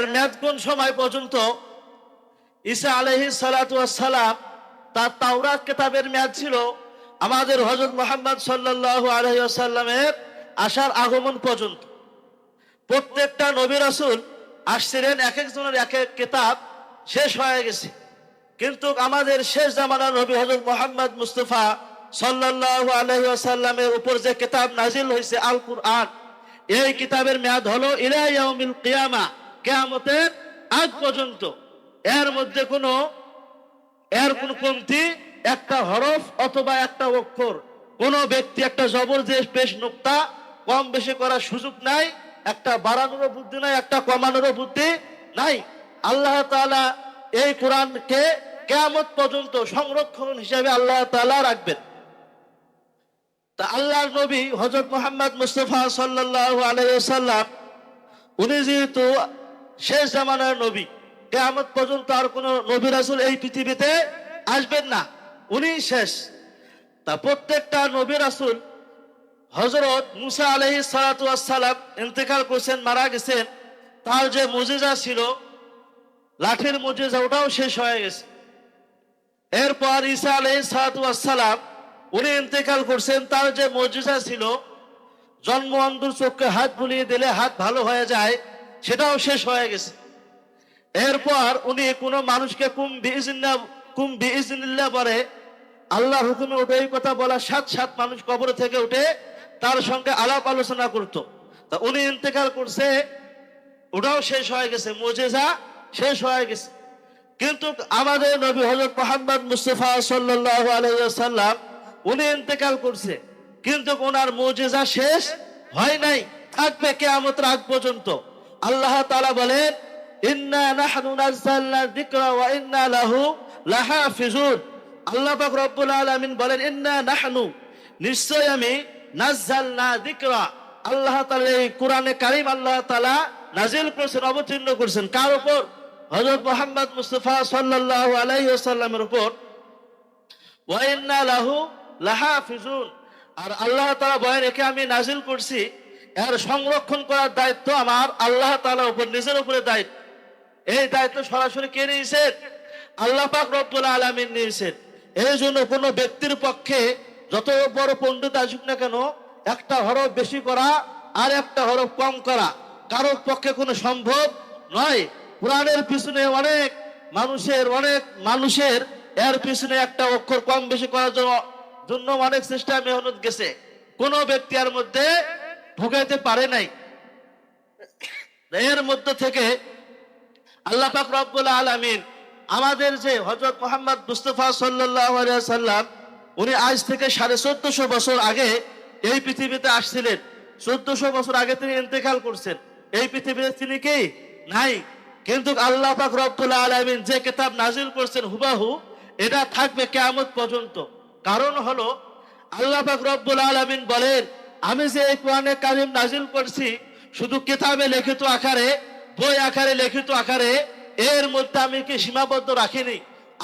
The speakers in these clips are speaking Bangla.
এর মেয়াদ কোন সময় পর্যন্ত? ঈসা আলাইহিস সালাতু ওয়াস সালাম তার তাওরাত কিতাবের মেয়াদ ছিল আমাদের হযরত মুহাম্মদ সাল্লাল্লাহু আলাইহি ওয়াসাল্লামের আসার আগমন পর্যন্ত। প্রত্যেকটা নবী রাসূল আসছিলেন, এক একজনের এক এক কিতাব শেষ হয়ে গেছে, কিন্তু আমাদের শেষ জামানার নবী হযরত মুহাম্মদ মুস্তাফা সাল্লাল্লাহু আলাইহি ওয়াসাল্লামের উপর যে কিতাব নাজিল হয়েছে আল কুরআন, এই কিতাবের মেয়াদ হলো ইলা ইয়াউমিল কিয়ামা, কিয়ামতের আগ পর্যন্ত। এর মধ্যে কোনো কমতি, একটা হরফ অথবা একটা অক্ষর, কোন ব্যক্তি একটা জবর যে পেশ নুক্তা কম বেশি করার সুযোগ নাই, একটা বাড়ানোরও বুদ্ধি নাই, একটা কমানোরও বুদ্ধি নাই। আল্লাহ তাআলা এই কোরআনকে কিয়ামত পর্যন্ত সংরক্ষণ হিসেবে আল্লাহ তাআলা রাখবেন। তা আল্লাহর নবী হযরত মুহাম্মদ মুস্তাফা সাল্লাল্লাহু আলাইহি ওয়াসাল্লাম উনি যেহেতু শেষ জামানার নবী, কিয়ামত পর্যন্ত আর কোন নবী রাসূল এই পৃথিবীতে আসবেন না, উনি শেষ। তা প্রত্যেকটা নবী রাসূল, হযরত মুসা আলাইহিস সালাতু ওয়াস সালাম ইন্তেকাল করেছেন, মারা গেছেন, তার যে মুজিজা ছিল লাঠির মুজিজা, ওটাও শেষ হয়ে গেছে। এরপর ঈসা আলাইহিস সালাতু ওয়াস সালাম উনি ইন্তেকাল করছেন, তার যে মুজিজা ছিল জন্ম অন্ধর চোখে হাত বুলিয়ে দিলে হাত ভালো হয়ে যায়, সেটাও শেষ হয়ে গেছে। এরপর উনি কোন মানুষকে কুম বিইজনিল্লাহ বলে, আল্লাহর হুকুমে ওঠে এই কথা বলা, সাত মানুষ কবর থেকে উঠে তার সঙ্গে আলাপ আলোচনা করত। তা উনি ইন্তেকাল করছে, ওটাও শেষ হয়ে গেছে, মুজিজা শেষ হয়ে গেছে। কিন্তু আমাদের নবী হযরত মুহাম্মদ মুস্তাফা সাল্লাল্লাহু আলাইহি ওয়াসাল্লাম উনি ইন্তেকাল করছে, কিন্তু ওনার মুজিজা শেষ হয় নাই, থাকবে কিয়ামতের আগ পর্যন্ত। আল্লাহ তাআলা বলেন, ইন্না নাহনু নাযালনা যিকরা ওয়া ইন্না লাহু লাহাফিজুন। আল্লাহ পাক রব্বুল আলামিন বলেন, ইন্না নাহনু, নিশ্চয় আমি, নাযালনা যিকরা, আল্লাহ তাআলা এই কোরআনে কারীম আল্লাহ তাআলা নাজিল করেছেন, অবতীর্ণ করেছেন কার উপর? হযরত মুহাম্মদ মুস্তাফা সাল্লাল্লাহু আলাইহি ওয়াসাল্লামের উপর। ওয়া ইন্না লাহু লাহাফিজুন, আর আল্লাহ তাআলা বলেন একে আমি নাজিল করছি, এর সংরক্ষণ করার দায়িত্ব আমার আল্লাহ তাআলার উপর, নিজের উপরে দায়িত্ব। এই দায়িত্ব সরাসরি কে নিয়েছেন? আল্লাহ পাক রব্বুল আলামিন নিয়েছেন। এই জন্য কোনো ব্যক্তির পক্ষে যত বড় পণ্ডিত আসুক না কেন, একটা হরফ বেশি করা আর একটা হরফ কম করা কারোর পক্ষে কোনো সম্ভব নয়। কোরআনের পিছনে অনেক মানুষের এর পিছনে একটা অক্ষর কম বেশি করার জন্য অনেক চেষ্টা মেহনত গেছে, কোনো ব্যক্তি এর মধ্যে ঢুকাইতে পারে নাই। এর মধ্যে থেকে আল্লাহ পাক রব্বুল আলামিন আমাদের যে হযরত মুহাম্মদ মুস্তাফা সাল্লাল্লাহু আলাইহি ওয়াসাল্লাম, উনি আজ থেকে 1450 বছর আগে এই পৃথিবীতে আসছিলেন। 1400 বছর আগে তিনি ইন্তেকাল করছেন, এই পৃথিবীতে তিনি কি নাই। কিন্তু আল্লাহ পাক রব্বুল আলামিন যে কিতাব নাজিল করছেন হুবাহু এটা থাকবে কিয়ামত পর্যন্ত। কারণ হলো আল্লাহ পাক রব্বুল আলামিন বলেন, আমি যে এই কোরআনে কারীম নাজিল করছি শুধু কিতাবে লিখিত আকারে, বই আকারে, লিখিত আকারে, এর মধ্যে আমি কি সীমাবদ্ধ রাখিনি।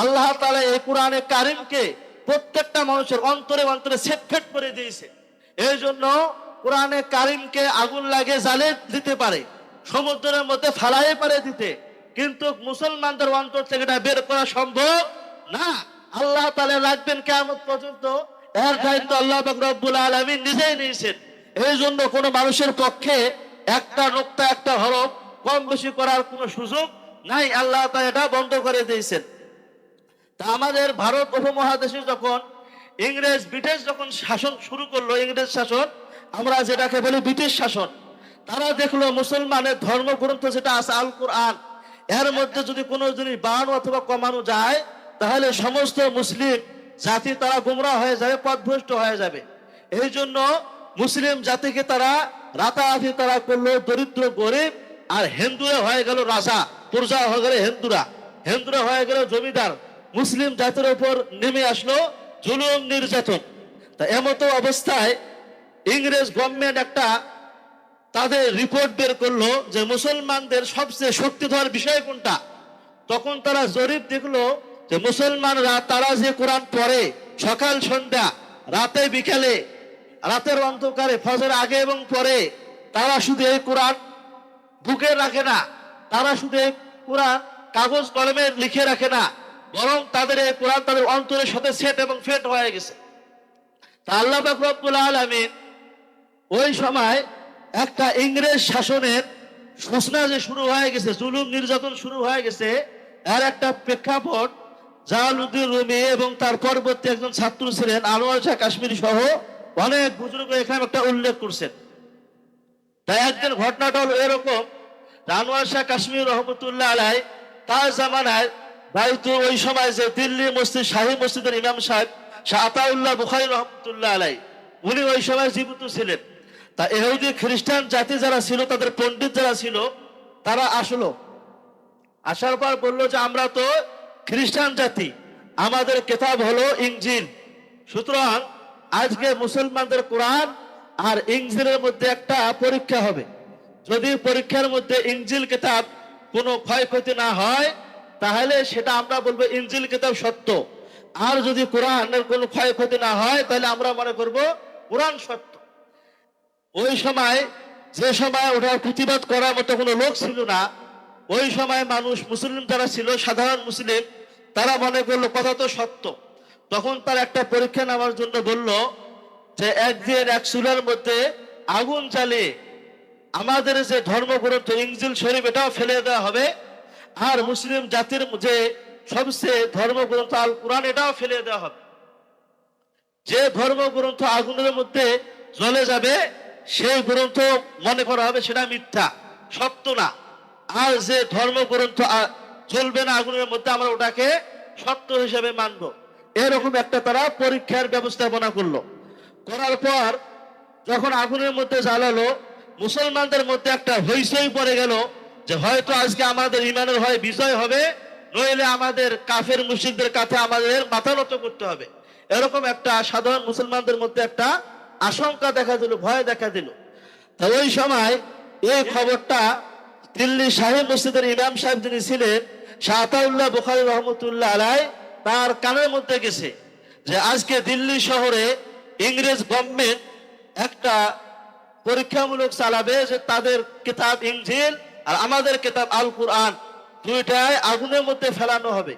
আল্লাহ তাআলা এই কোরআনে কারীমকে প্রত্যেকটা মানুষের অন্তরে অন্তরে সেটফেট করে দিয়েছে। এই জন্য কোরআনে কারীমকে আগুন লাগে জ্বালে দিতে পারে, সমুদ্রের মধ্যে ফালাইয়ে পারে দিতে, কিন্তু মুসলমানদের অন্তর থেকে এটা বের করা সম্ভব না। আল্লাহ তাআলা রাখবেন কিয়ামত পর্যন্ত, এর দায়িত্ব আল্লাহ পাক রব্বুল আলামিন নিজেই নিয়েছেন। এই জন্য কোনো মানুষের পক্ষে একটা নুক্তা, একটা হরফ কম বেশি করার কোনো সুযোগ নাই, আল্লাহ তাআলা এটা বন্ধ করে দিয়েছেন। তা আমাদের ভারত উপমহাদেশে যখন ব্রিটিশ যখন শাসন শুরু করলো, ইংরেজ শাসন, আমরা যেটাকে বলি ব্রিটিশ শাসন, তারা দেখলো মুসলমানের ধর্মগ্রন্থ যেটা আছে আল কোরআন, এর মধ্যে যদি কোনো জিনিস বাড়ানো অথবা কমানো যায় তাহলে সমস্ত মুসলিম জাতি তারা গোমরা হয়ে যাবে, পথভ্রষ্ট হয়ে যাবে। এই জন্য মুসলিম জাতিকে তারা রাতারাতি তারা করলো দরিদ্র গরিব, আর হিন্দুরা হয়ে গেল রাজা, প্রজা হয়ে গেল হিন্দুরা হয়ে গেল জমিদার। মুসলিম জাতির উপর নেমে আসলো জুলুম নির্যাতন। তা এমতো অবস্থায় ইংরেজ গভর্নমেন্ট একটা তাদের রিপোর্ট বের করলো যে মুসলমানদের সবচেয়ে শক্তিধর বিষয় কোনটা। তখন তারা জরিপ দেখলো যে মুসলমানরা তারা যে কোরআন পড়ে সকাল সন্ধ্যা, রাতে বিকেলে, রাতের অন্ধকারে, ফজর আগে এবং পরে, তারা শুধু এই কোরআন বুকে রাখে না, তারা শুধু এই কোরআন কাগজ কলমে লিখে রাখে না, বরং তাদের এই কোরআন তাদের অন্তরের সাথে সেট এবং ফেট হয়ে গেছে। তা আল্লাহ পাক রব্বুল আলামিন ওই সময় একটা ইংরেজ শাসনের সূচনা যে শুরু হয়ে গেছে, জুলুম নির্যাতন শুরু হয়ে গেছে, এর একটা প্রেক্ষাপট জালালউদ্দিন রুমি এবং তার পরবর্তী একজন ছাত্র ছিলেন আনোয়ার শাহ কাশ্মীরি সহ অনেক বুজুর্গ এখানে একটা উল্লেখ করছেন। তাই একদিন ঘটনাটা হলো এরকম, আনোয়ার শাহ কাশ্মীর রহমতুল্লাহ আলাই তার জামানায় হয়তো ওই সময় যে দিল্লি মসজিদ শাহী মসজিদের ইমাম সাহেব শাহ আতাউল্লাহ বুখারী রহমতুল্লাহ আলাই, উনি ওই সময় জীবিত ছিলেন। তা ইহুদি খ্রিস্টান জাতি যারা ছিল, তাদের পণ্ডিত যারা ছিল, তারা আসলো, আসার পর বললো যে আমরা তো খ্রিস্টান জাতি, আমাদের কিতাব হলো ইনজিল, সুতরাং আজকে মুসলমানদের কোরআন আর ইনজিলের মধ্যে একটা পরীক্ষা হবে। যদি পরীক্ষার মধ্যে ইনজিল কিতাব কোনো ক্ষয়ক্ষতি না হয়, তাহলে সেটা আমরা বলবো ইনজিল কিতাব সত্য। আর যদি কোরআনের কোনো ক্ষয়ক্ষতি না হয়, তাহলে আমরা মনে করব কোরআন সত্য। ওই সময় যে সময় ওটার প্রতিবাদ করার মতো কোনো লোক ছিল না, ওই সময় মানুষ মুসলিম যারা ছিল, সাধারণ মুসলিম, তারা মনে করলো কথা তো সত্য। তখন তার একটা পরীক্ষা নেওয়ার জন্য বলল যে একদিন এক চুলার মধ্যে আগুন জ্বালিয়ে আমাদের যে ধর্মগ্রন্থ ইনজিল শরীফ এটাও ফেলে দেওয়া হবে, আর মুসলিম জাতির যে সবচেয়ে ধর্মগ্রন্থ আল কোরআন এটাও ফেলে দেওয়া হবে। যে ধর্মগ্রন্থ আগুনের মধ্যে জ্বলে যাবে সেই গ্রন্থ মনে করা হবে সেটা মিথ্যা, সত্য না। আর যে ধর্মগ্রন্থ জ্বলবে না আগুনের মধ্যে, আমরা ওটাকে সত্য হিসেবে মানব। এরকম একটা তারা পরীক্ষার ব্যবস্থাপনা করলো। করার পর যখন আগুনের মধ্যে জ্বালালো, মুসলমানদের মধ্যে একটা হইচই পড়ে গেল যে হয়তো আজকে আমাদের ইমানের হয় বিজয় হবে, নইলে আমাদের কাফের মুশরিকদের কাছে আমাদের মাথা নত করতে হবে। এরকম একটা সাধারণ মুসলমানদের মধ্যে একটা আশঙ্কা দেখা দিল, ভয় দেখা দিল। তা ওই সময় এই খবরটা দিল্লি শাহী মসজিদের ইমাম সাহেব যিনি ছিলেন শাহ আতাউল্লাহ বুখারী রহমতুল্লাহ আলাই, তার কানের মধ্যে গেছে যে আজকে দিল্লি শহরে ইংরেজ গভর্নমেন্ট একটা পরীক্ষামূলক চালাবে যে তাদের কিতাব ইনজিল আর আমাদের কিতাব আল কোরআন দুইটাই আগুনের মধ্যে ফেলানো হবে।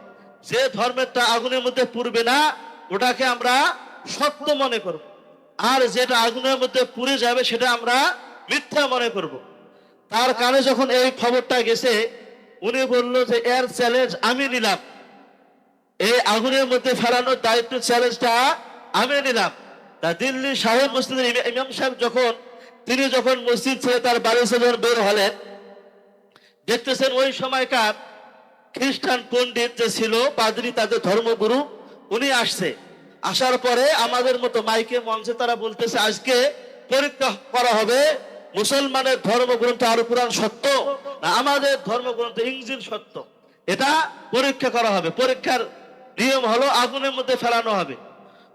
যে ধর্মেরটা আগুনের মধ্যে পুড়বে না ওটাকে আমরা সত্য মনে করব, আর যেটা আগুনের মধ্যে পুড়ে যাবে সেটা আমরা মিথ্যা মনে করব। তার কানে যখন এই খবরটা গেছে, উনি বলল যে এর চ্যালেঞ্জ আমি নিলাম, এই আগুনের মধ্যে ফেলানোর দায়িত্ব চ্যালেঞ্জটা আমি নিলাম। তা দিল্লি শাহী মসজিদের ইমাম সাহেব তিনি যখন মসজিদ ছেড়ে তার বাড়ি থেকে যখন বের হলেন, দেখতেছেন ওই সময়কার খ্রিস্টান পণ্ডিত যে ছিল পাদ্রী, তাদের ধর্মগুরু, উনি আসছে। আসার পরে আমাদের মতো মাইকে মঞ্চে তারা বলতেছে আজকে পরীক্ষা করা হবে মুসলমানের ধর্মগ্রন্থ আল কোরআন সত্য না আমাদের ধর্মগ্রন্থ ইনজিল সত্য, এটা পরীক্ষা করা হবে। পরীক্ষার নিয়ম হলো আগুনের মধ্যে ফেলানো হবে।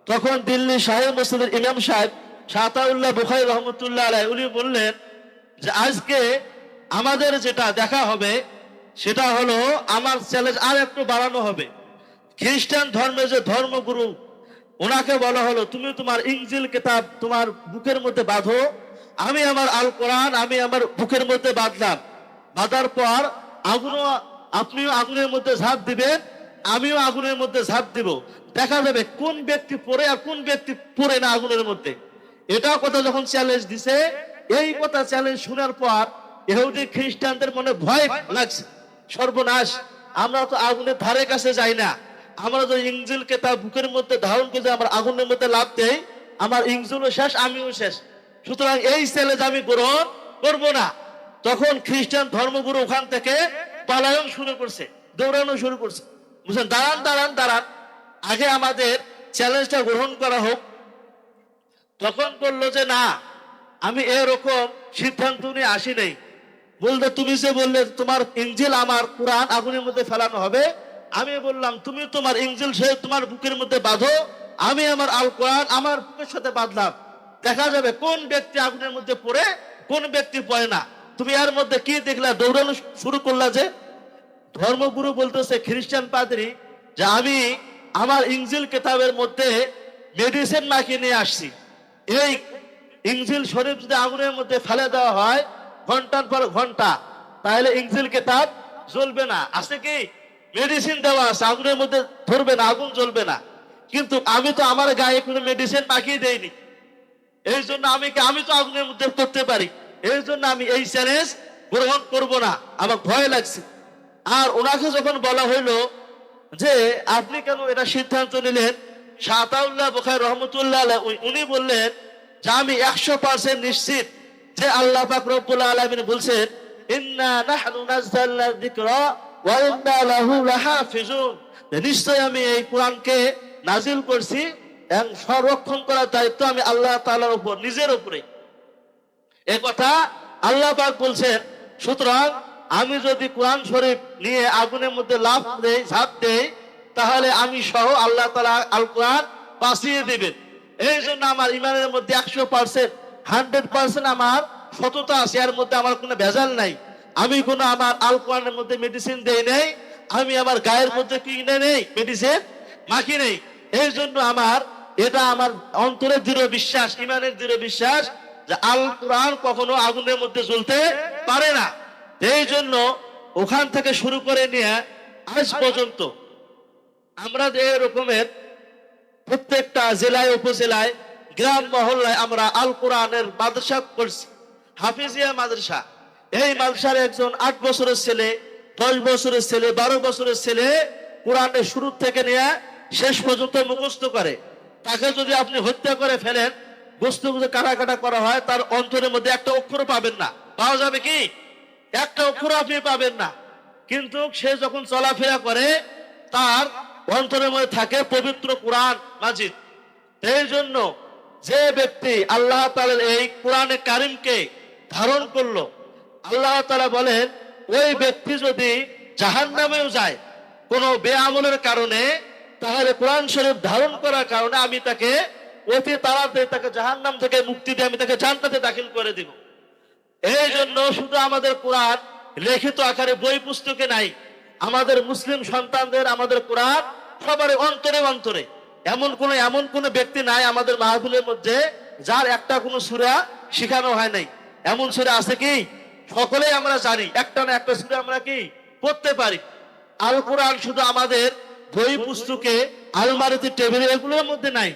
তখন দিল্লি শাহী মসজিদের ইমাম সাহেব শাহ আতাউল্লাহ বুখারী রহমতুল্লাহ আলাইহি উনি বললেন যে আজকে আমাদের যেটা দেখা হবে সেটা হলো আমার চ্যালেঞ্জ আর একটু বাড়ানো হবে। খ্রিস্টান ধর্মের যে ধর্মগুরু ওনাকে বলা হলো তুমি তোমার ইনজিল কিতাব তোমার বুকের মধ্যে বাঁধো, আমি আমার আল কোরআন আমি আমার বুকের মধ্যে বাঁধলাম। বাঁধার পর আপনিও আগুনের মধ্যে ঝাঁপ দিবেন, আমিও আগুনের মধ্যে ঝাঁপ দিব, দেখা যাবে কোন ব্যক্তি পড়ে আর কোন ব্যক্তি পড়ে না আগুনের মধ্যে। এটা কথা যখন চ্যালেঞ্জ দিছে, এই কথা চ্যালেঞ্জ শোনার পর ইহুদি খ্রিস্টানদের মনে ভয় লাগছে, সর্বনাশ, আমরা তো আগুনের ধারে কাছে যাই না, আমরা যদি ইনজিল কিতাব বুকের মধ্যে ধারণ করে আমরা আগুনের মধ্যে লাভ দেই, আমার ইনজিলও শেষ, আমিও শেষ, সুতরাং এই চ্যালেঞ্জ আমি গ্রহণ করবো না। তখন খ্রিস্টান ধর্মগুরু ওখান থেকে পালায়ন শুরু করছে, দৌড়ানো শুরু করছে, বুঝলেন, দাঁড়ান দাঁড়ান দাঁড়ান, আগে আমাদের চ্যালেঞ্জটা গ্রহণ করা হোক। তখন বললো যে না, আমি এরকম সিদ্ধান্ত নিয়ে আসি নাই। বলতে তুমি যে বললে তোমার ইনজিল আমার কোরআন আগুনের মধ্যে ফেলানো হবে, আমি বললাম তুমি তোমার ইনজিল সে তোমার বুকের মধ্যে বাঁধো, আমি আমার আল কোরআন আমার বুকের সাথে বাঁধলাম, দেখা যাবে কোন ব্যক্তি আগুনের মধ্যে পড়ে কোন ব্যক্তি পড়ে না। তুমি এর মধ্যে কি দেখলা, দৌড়ানো শুরু করলা যে? ধর্মগুরু বলতেছে খ্রিস্টান পাদ্রী যে আমি আমার ইনজিল কিতাবের মধ্যে মেডিসিন মাখিয়ে নিয়ে আসছি, এই ইনজিল শরীফ যদি আগুনের মধ্যে ফেলে দেওয়া হয় ঘন্টার পর ঘন্টা তাহলে ইনজিল কিতাব জ্বলবে না। আছে কি? মেডিসিন দেওয়া আছে, আগুনের মধ্যে ধরবে না, আগুন জ্বলবে না। কিন্তু আমি তো আমার গায়ে কোনো মেডিসিন পাকিয়ে দেইনি, এই জন্য আমি তো আগুনের মধ্যে পড়তে পারি। এই জন্য আমি এই চ্যালেঞ্জ গ্রহণ করব না, আমার ভয় লাগছে। আর ওনাকে যখন বলা হইলো যে আপনি কেন এটা সিদ্ধান্ত নিলেন, শাহতাউল্লাহ বুখারী রহমতুল্লাহ আলাইহি উনি বললেন যে আমি 100% নিশ্চিত যে আল্লাহ পাক রব্বুল আলামিন বলছেন ইন্না নাহনু নাযালনা যিকরা ওয়া ইন্না লাহু লাহাফিজুন, নিশ্চয় আমি এই কোরআনকে নাজিল করছি এবং সংরক্ষণ করার দায়িত্ব আমি আল্লাহ তাআলার উপর, নিজের উপরে। এই কথা আল্লাহ পাক বলছেন। সুতরাং আমি যদি কোরআন শরীফ নিয়ে আগুনের মধ্যে লাফ দেই, ঝাঁপ দেই, তাহলে আমি সহ আল্লাহ তাআলা আল কোরআন বাঁচিয়ে দিবেন। এই জন্য আমার ইমানের মধ্যে 100%, 100% আমার সততা আছে, এর মধ্যে আমার কোনো ভেজাল নাই। আমি কোনো আমার আল কোরআনের মধ্যে মেডিসিন দেই নাই, আমি আমার গায়ের মধ্যে কি নেই, মেডিসিন মাখি নেই। এই জন্য এটা আমার অন্তরের দৃঢ় বিশ্বাস, ইমানের দৃঢ় বিশ্বাস যে আল কোরআন কখনো আগুনের মধ্যে জ্বলতে পারে না। এই জন্য ওখান থেকে শুরু করে নিয়ে আজ পর্যন্ত আমরা যে রকমের প্রত্যেকটা জেলায়, উপজেলায়, গ্রাম মহল্লায় আমরা আল কোরআনের মাদ্রাসা করছি, হাফিজিয়া মাদ্রাসা। এই মাদ্রাসার একজন 8 বছরের ছেলে, 10 বছরের ছেলে, 12 বছরের ছেলে কোরআনের শুরু থেকে নিয়ে শেষ পর্যন্ত মুখস্থ করে। তাকে যদি আপনি হত্যা করে ফেলেন, গোস্ত কাটা করা হয়, তার অন্তরের মধ্যে একটা অক্ষর পাবেন না। পাওয়া যাবে কি? একটা অক্ষর আপনি পাবেন না। কিন্তু সে যখন চলাফেরা করে তার অন্তরের মধ্যে থাকে পবিত্র কোরআন মাজিদ। এই জন্য যে ব্যক্তি আল্লাহ তাআলার এই কোরআনে কারিমকে ধারণ করলো, আল্লাহ তাআলা বলেন ওই ব্যক্তি যদি জাহান্নামেও যায় কোনো বেআমলের কারণে, তাহলে কোরআন শরীফ ধারণ করার কারণে আমি তাকে অতি তাড়াতাড়ি তাকে জাহান্নাম থেকে মুক্তি দিয়ে আমি তাকে জান্নাতে দাখিল করে দিব। এই জন্য শুধু আমাদের কোরআন লিখিত আকারে বই পুস্তকে নাই, আমাদের মুসলিম সন্তানদের আমাদের কোরআন সবার অন্তরে অন্তরে। এমন কোন ব্যক্তি নাই আমাদের মাহফিলের মধ্যে যার একটা কোনো সূরা শেখানো হয় নাই। এমন সূরা আছে কি? সকলেই আমরা জানি, একটা না একটা সূরা আমরা কি পড়তে পারি। আল কোরআন শুধু আমাদের বই পুস্তকে, আলমারিতে, টেবিলে, এগুলোর মধ্যে নাই।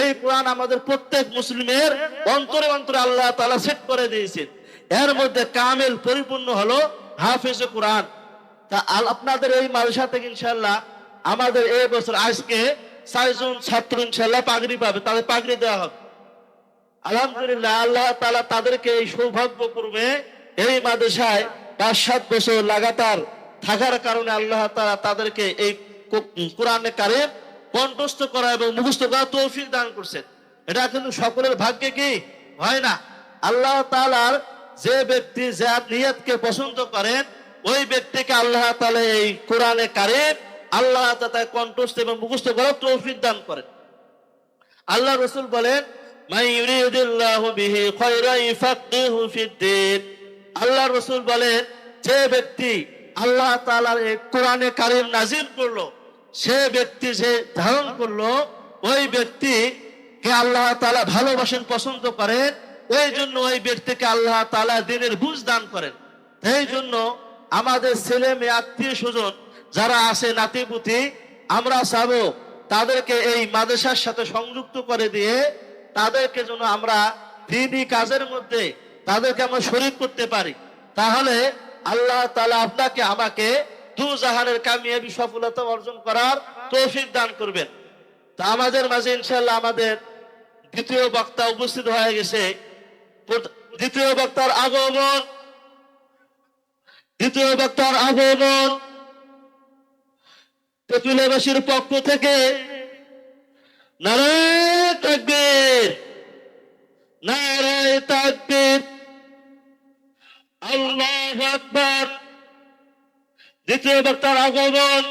এই কোরআন আমাদের প্রত্যেক মুসলিমের অন্তরে অন্তরে আল্লাহ তাআলা সেট করে দিয়েছেন। এর মধ্যে কামেল পরিপূর্ণ হলো হাফেজ কোরআন। তা আপনাদের এই মাদ্রাসা থেকে ইনশাআল্লাহ আমাদের এই বছর আজকে 4 জন ছাত্র ইনশাআল্লাহ পাগড়ি পাবে, তাদের পাগড়ি দেওয়া হবে। আলহামদুলিল্লাহ, আল্লাহ তাআলা তাদেরকে এই সৌভাগ্যক্রমে এই মাদ্রাসায় 5-7 বছর লাগাতার থাকার কারণে আল্লাহ তাআলা তাদেরকে এই কোরআনে কারিম কণ্ঠস্থ করা এবং মুখস্থ করা তৌফিক দান করছেন। এটা কিন্তু সকলের ভাগ্যে কি হয় না। আল্লাহ তাআলার যে ব্যক্তি যার নিয়তকে পছন্দ করেন, ওই ব্যক্তিকে আল্লাহ তাআলা এই কোরআনে কারিম আল্লাহ তাআলা কণ্ঠস্থ এবং মুখস্থ করার তৌফিক দান করেন। আল্লাহ রাসূল বলেন মান ইউরিদুল্লাহু বিহি খায়রান ইফাক্কিহু ফিদ্দীন। আল্লাহ রাসূল বলেন যে ব্যক্তি আল্লাহ তাআলার এই কোরআনে কারিম নাজিল করলো, সে ব্যক্তি যে ধারণ করলো, ওই ব্যক্তিকে আল্লাহ তাআলা ভালোবাসেন, পছন্দ করেন। ওই জন্য ওই ব্যক্তিকে আল্লাহ তাআলা দ্বীনের বুঝ দান করেন। এই জন্য আমাদের ছেলে মেয়ে, আত্মীয় স্বজন যারা আছে, নাতিপুতি, আমরা চাবো তাদেরকে এই মাদ্রাসার সাথে সংযুক্ত করে দিয়ে তাদেরকে যেন আমরা দ্বীনি কাজের মধ্যে তাদেরকে আমরা শরীক করতে পারি। তাহলে আল্লাহ তাআলা আপনাকে আমাকে দুজাহানের কামিয়াবি সফলতা অর্জন করার তৌফিক দান করবেন। তা আমাদের মাঝে ইনশাআল্লাহ আমাদের দ্বিতীয় বক্তা উপস্থিত হয়ে গেছে। দ্বিতীয় বক্তার আগমন তেঁতুলিয়াবাসীর পক্ষ থেকে নারায়ে তাকবীর, নারায়ে তাকবীর, আল্লাহু আকবার। দ্বিতীয় বক্তার আগমন